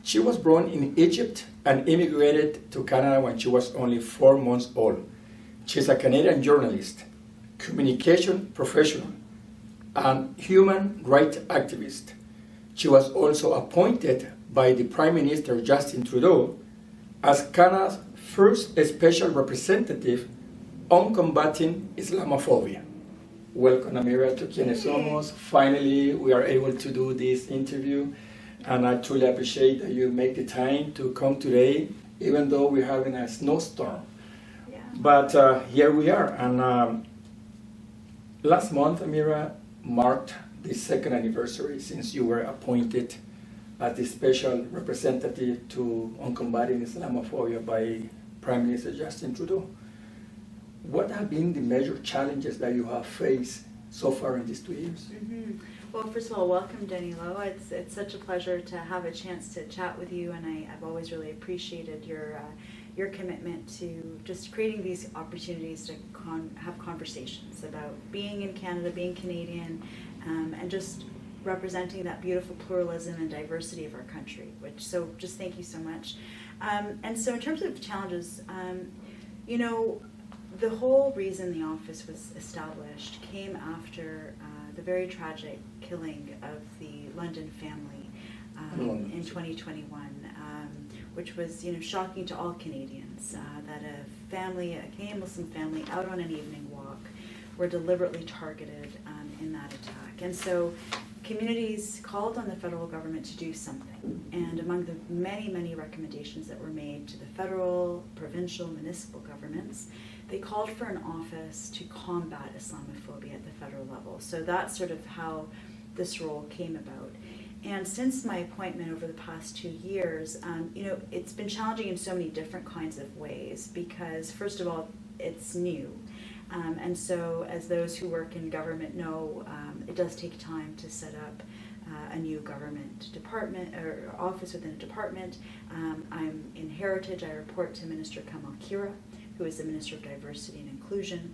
She was born in Egypt and immigrated to Canada when she was only 4 months old. She's a Canadian journalist, communication professional, and human rights activist. She was also appointed by the Prime Minister Justin Trudeau as Canada's first special representative on combating Islamophobia. Welcome, Amira, to Quienes, Somos. Finally, we are able to do this interview, and I truly appreciate that you make the time to come today, even though we're having a snowstorm. Yeah. But here we are, and last month, Amira, marked the second anniversary since you were appointed as the special representative on combating Islamophobia by Prime Minister Justin Trudeau. What have been the major challenges that you have faced so far in these 2 years? Mm-hmm. Well, first of all, welcome, Danilo. It's such a pleasure to have a chance to chat with you, and I've always really appreciated your commitment to just creating these opportunities to have conversations about being in Canada, being Canadian, and just representing that beautiful pluralism and diversity of our country. So just thank you so much. And so in terms of challenges, the whole reason the office was established came after the very tragic killing of the London family in 2021, which was shocking to all Canadians, that a Canadian Muslim family out on an evening walk were deliberately targeted in that attack. And so communities called on the federal government to do something. And among the many, many recommendations that were made to the federal, provincial, municipal governments, they called for an office to combat Islamophobia at the federal level. So that's sort of how this role came about. And since my appointment over the past 2 years, it's been challenging in so many different kinds of ways because, first of all, it's new. And so, as those who work in government know, it does take time to set up a new government department or office within a department. I'm in Heritage. I report to Minister Kamal Kira, who is the Minister of Diversity and Inclusion.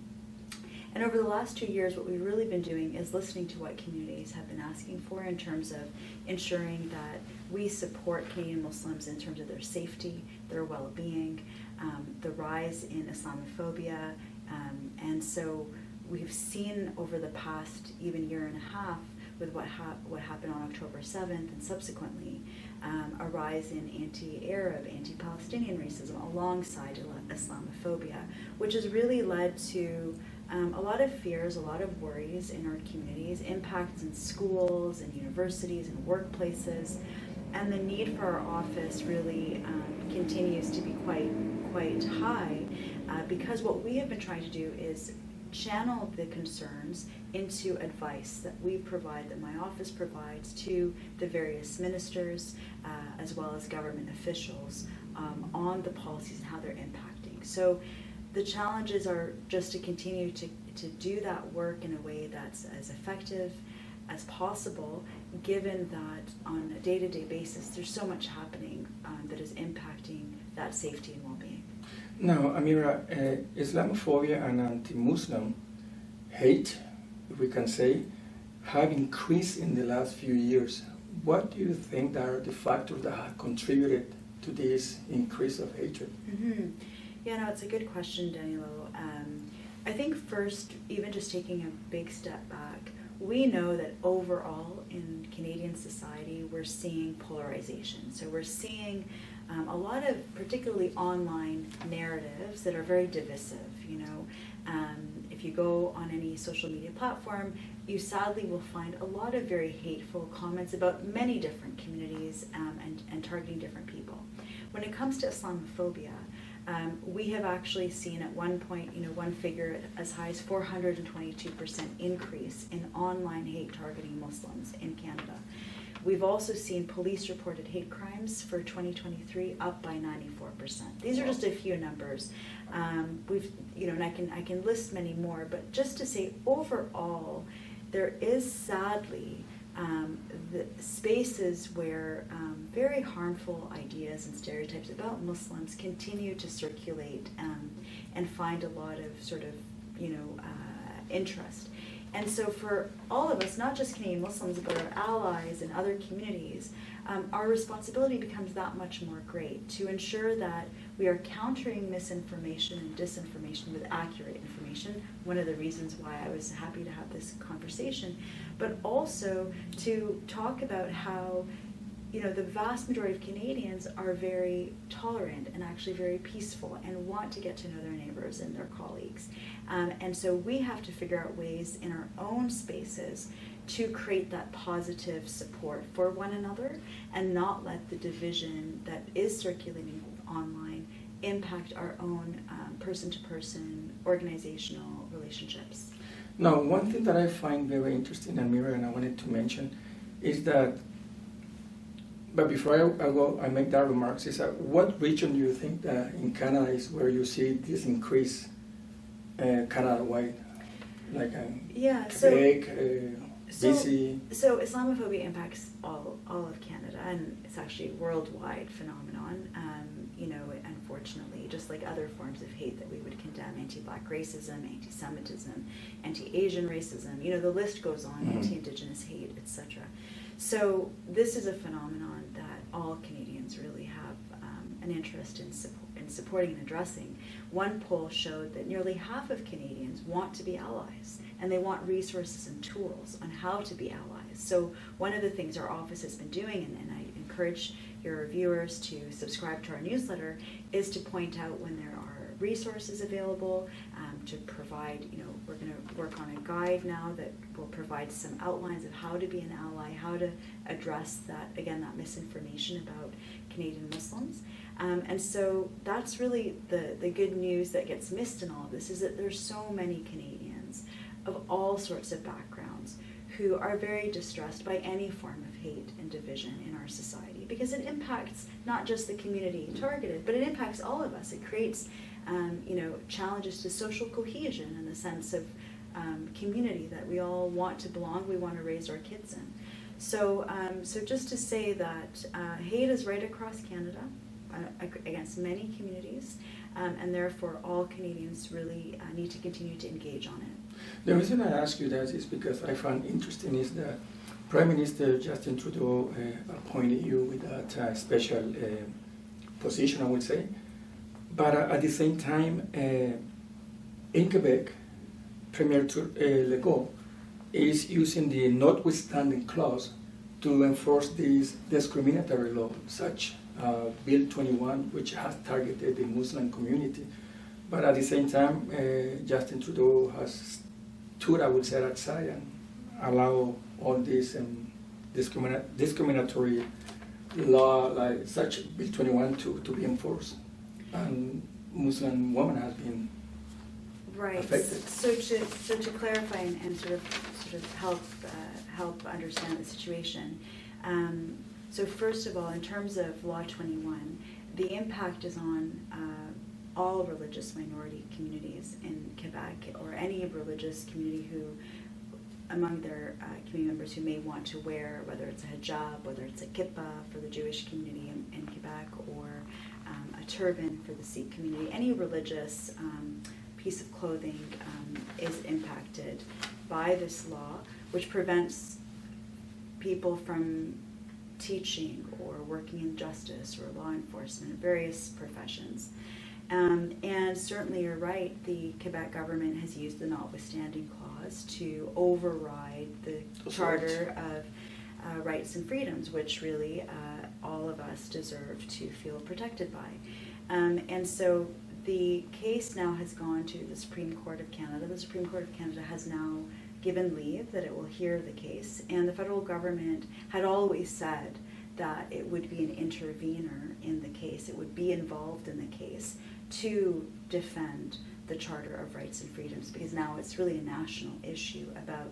And over the last 2 years, what we've really been doing is listening to what communities have been asking for in terms of ensuring that we support Canadian Muslims in terms of their safety, their well-being, the rise in Islamophobia. And so we've seen over the past even year and a half with what happened on October 7th and subsequently, a rise in anti-Arab, anti-Palestinian racism alongside Islamophobia, which has really led to a lot of fears, a lot of worries in our communities, impacts in schools and universities and workplaces, and the need for our office really continues to be quite high because what we have been trying to do is channel the concerns into advice that we provide, that my office provides to the various ministers as well as government officials on the policies and how they're impacting. So the challenges are just to continue to do that work in a way that's as effective as possible, given that on a day-to-day basis there's so much happening that is impacting that safety and well-being. Now, Amira, Islamophobia and anti-Muslim hate, if we can say, have increased in the last few years. What do you think are the factors that have contributed to this increase of hatred? Mm-hmm. Yeah, no, it's a good question, Danilo. I think first, even just taking a big step back, we know that overall in Canadian society, we're seeing polarization. So we're seeing a lot of particularly online narratives that are very divisive. If you go on any social media platform, you sadly will find a lot of very hateful comments about many different communities and targeting different people. When it comes to Islamophobia, we have actually seen at one point, one figure as high as 422% increase in online hate targeting Muslims in Canada. We've also seen police-reported hate crimes for 2023 up by 94%. These are just a few numbers. And I can list many more, but just to say overall, there is sadly the spaces where very harmful ideas and stereotypes about Muslims continue to circulate and find a lot of sort of interest. And so for all of us, not just Canadian Muslims, but our allies and other communities, our responsibility becomes that much more great to ensure that we are countering misinformation and disinformation with accurate information, one of the reasons why I was happy to have this conversation, but also to talk about how the vast majority of Canadians are very tolerant and actually very peaceful and want to get to know their neighbors and their colleagues. And so we have to figure out ways in our own spaces to create that positive support for one another and not let the division that is circulating online impact our own person-to-person organizational relationships. Now, one thing that I find very interesting, Amira, and I wanted to mention, is that, but before I make that remarks, is that what region do you think that in Canada is where you see this increase Canada-wide? Like Quebec, BC? So Islamophobia impacts all of Canada, and it's actually a worldwide phenomenon. Unfortunately, just like other forms of hate that we would condemn, anti-Black racism, anti-Semitism, anti-Asian racism, the list goes on, anti-Indigenous hate, etc. So this is a phenomenon that all Canadians really have an interest in supporting and addressing. One poll showed that nearly half of Canadians want to be allies, and they want resources and tools on how to be allies. So one of the things our office has been doing, and I encourage your viewers to subscribe to our newsletter, is to point out when there are resources available, to provide, we're going to work on a guide now that will provide some outlines of how to be an ally, how to address that misinformation about Canadian Muslims. And so that's really the good news that gets missed in all of this, is that there's so many Canadians of all sorts of backgrounds who are very distressed by any form of hate and division in our society, because it impacts not just the community targeted, but it impacts all of us. It creates challenges to social cohesion in the sense of community that we all want to belong, we want to raise our kids in. So just to say that hate is right across Canada against many communities, and therefore all Canadians really need to continue to engage on it. The reason I ask you that is because I found interesting is that Prime Minister Justin Trudeau appointed you with that special position, I would say. But at the same time, in Quebec, Premier Legault is using the notwithstanding clause to enforce these discriminatory laws, such Bill 21, which has targeted the Muslim community. But at the same time, Justin Trudeau has stood, I would say, outside and allow all these discriminatory law, like such Bill 21, to be enforced. And Muslim women have been affected. So to clarify and sort of help understand the situation. So first of all, in terms of Law 21, the impact is on all religious minority communities in Quebec, or any religious community who, among their community members who may want to wear, whether it's a hijab, whether it's a kippah for the Jewish community in Quebec, or a turban for the Sikh community, any religious piece of clothing is impacted by this law, which prevents people from teaching or working in justice or law enforcement, various professions. And certainly you're right, the Quebec government has used the notwithstanding clause to override the Charter of Rights and Freedoms, which really all of us deserve to feel protected by. And so the case now has gone to the Supreme Court of Canada. The Supreme Court of Canada has now given leave that it will hear the case, and the federal government had always said that it would be an intervener in the case, it would be involved in the case to defend the Charter of Rights and Freedoms, because now it's really a national issue about,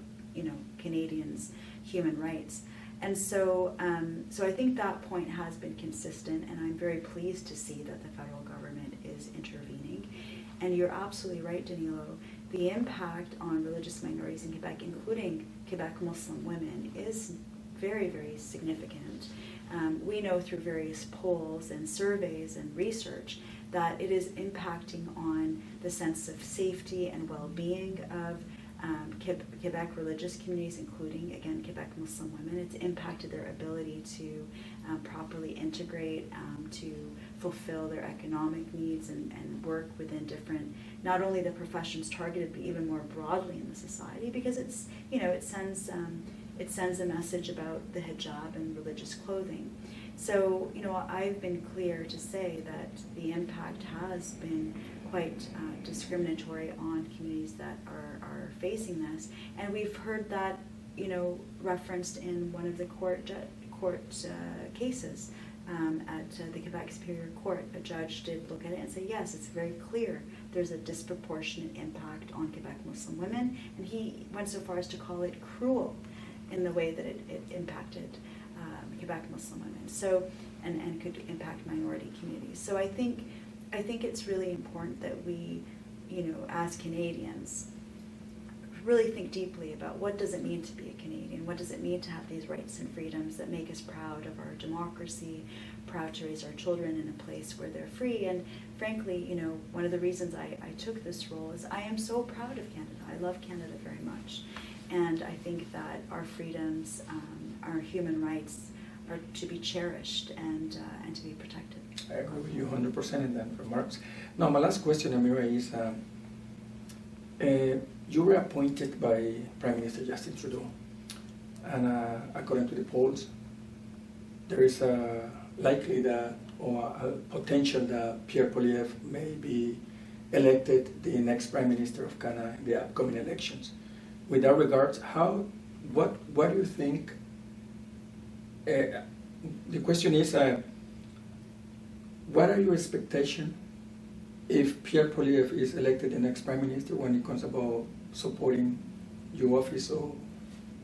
Canadians' human rights. And so I think that point has been consistent, and I'm very pleased to see that the federal government is intervening. And you're absolutely right, Danilo, the impact on religious minorities in Quebec, including Quebec Muslim women, is very, very significant. We know through various polls and surveys and research that it is impacting on the sense of safety and well-being of Quebec religious communities, including, again, Quebec Muslim women. It's impacted their ability to properly integrate, to fulfill their economic needs and work within different, not only the professions targeted, but even more broadly in the society, because it's, it sends a message about the hijab and religious clothing. So, I've been clear to say that the impact has been quite discriminatory on communities that are facing this, and we've heard that referenced in one of the court cases at the Quebec Superior Court. A judge did look at it and say, yes, it's very clear there's a disproportionate impact on Quebec Muslim women, and he went so far as to call it cruel in the way that it impacted Quebec Muslim women, so and could impact minority communities. So I think it's really important that we, as Canadians, really think deeply about what does it mean to be a Canadian, what does it mean to have these rights and freedoms that make us proud of our democracy, proud to raise our children in a place where they're free. And frankly, one of the reasons I took this role is I am so proud of Canada. I love Canada very much. And I think that our freedoms, our human rights are to be cherished and to be protected. I agree with you 100% in that remarks. Now, my last question, Amira, is you were appointed by Prime Minister Justin Trudeau, and according to the polls, there is a likely that, or a potential that Pierre Poilievre may be elected the next Prime Minister of Canada in the upcoming elections. With that regards, what do you think? The question is, what are your expectations if Pierre Poilievre is elected the next Prime Minister when it comes about supporting your office or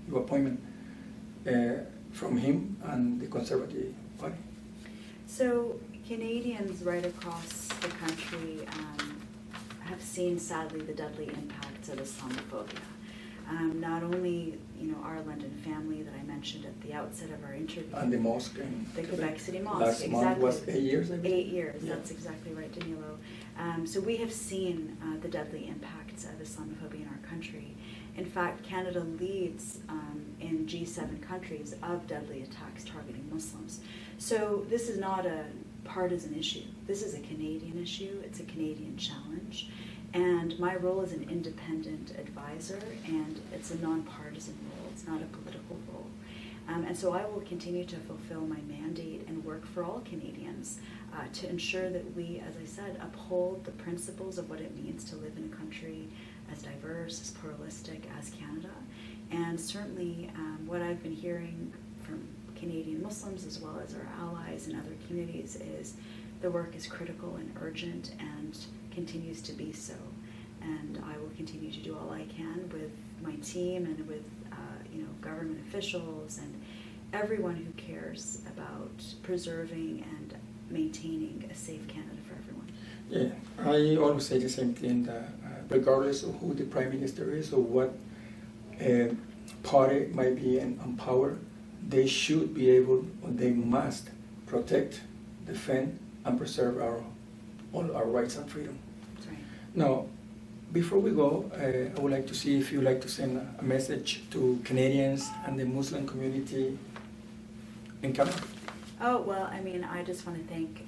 your appointment from him and the Conservative Party? So Canadians right across the country have seen, sadly, the deadly impacts of Islamophobia. Not only, our London family that I mentioned at the outset of our interview. And the mosque in the Quebec City Mosque. Last month was 8 years, I believe? 8 years, yeah. That's exactly right, Danilo. So we have seen the deadly impacts of Islamophobia in our country. In fact, Canada leads in G7 countries of deadly attacks targeting Muslims. So this is not a partisan issue. This is a Canadian issue. It's a Canadian challenge. And my role is an independent advisor, and it's a nonpartisan role. It's not a political role. And so I will continue to fulfill my mandate and work for all Canadians to ensure that we, as I said, uphold the principles of what it means to live in a country as diverse, as pluralistic as Canada. And certainly what I've been hearing from Canadian Muslims as well as our allies and other communities is the work is critical and urgent and continues to be so. And I will continue to do all I can with my team and with government officials and everyone who cares about preserving and maintaining a safe Canada for everyone. Yeah, I always say the same thing, that regardless of who the Prime Minister is or what party might be in power, they should be able, or they must protect, defend, and preserve all our rights and freedom. That's right. Now, before we go, I would like to see if you'd like to send a message to Canadians and the Muslim community in Canada. Oh, well, I just want to thank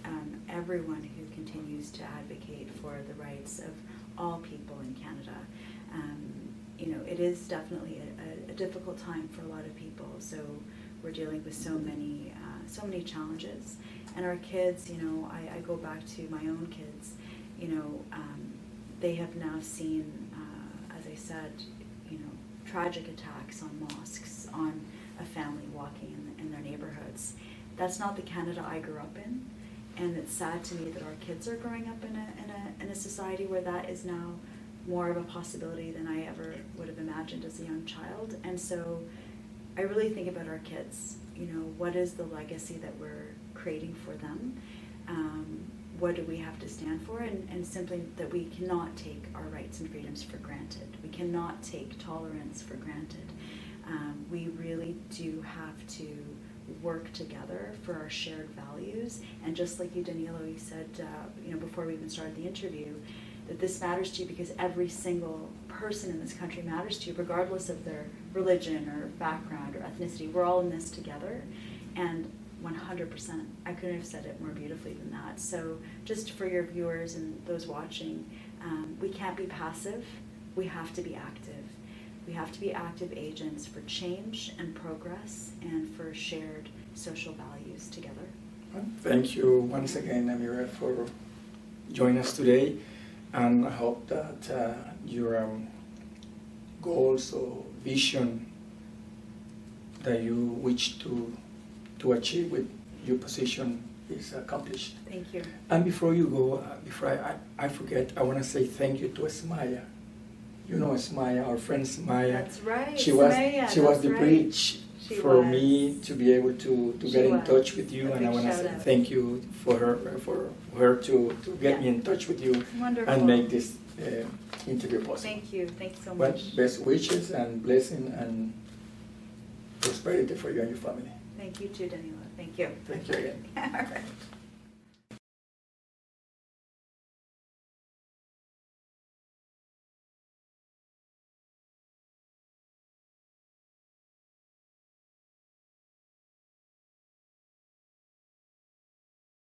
everyone who continues to advocate for the rights of all people in Canada. It is definitely a difficult time for a lot of people, so we're dealing with so many challenges. And our kids, I go back to my own kids, they have now seen, as I said, tragic attacks on mosques, on a family walking in their neighborhoods. That's not the Canada I grew up in, and it's sad to me that our kids are growing up in a society where that is now more of a possibility than I ever would have imagined as a young child. And so I really think about our kids, what is the legacy that we're creating for them? What do we have to stand for? And simply that we cannot take our rights and freedoms for granted. We cannot take tolerance for granted. We really do have to work together for our shared values. And just like you, Danilo, you said, before we even started the interview, that this matters to you because every single person in this country matters to you, regardless of their religion or background or ethnicity. We're all in this together, and 100%, I couldn't have said it more beautifully than that. So just for your viewers and those watching, we can't be passive, we have to be active. We have to be active agents for change and progress and for shared social values together. Thank you once again, Amira, for joining us today, and I hope that your goals or vision that you wish to achieve with your position is accomplished. Thank you. And before you go, before I forget, I want to say thank you to Esmaya. You know Esmaya, our friend Esmaya. That's right. She was Esmaya, she was that's the right. bridge She for was. me to be able to get in was. touch with you, A and big I want to say shout-out. thank you for her to get me in touch with you Wonderful. and make this interview possible. Thank you. Thanks so Well, much. best wishes and blessing and prosperity for you and your family. Thank you too, Daniela. Thank you. Thank you again. All right.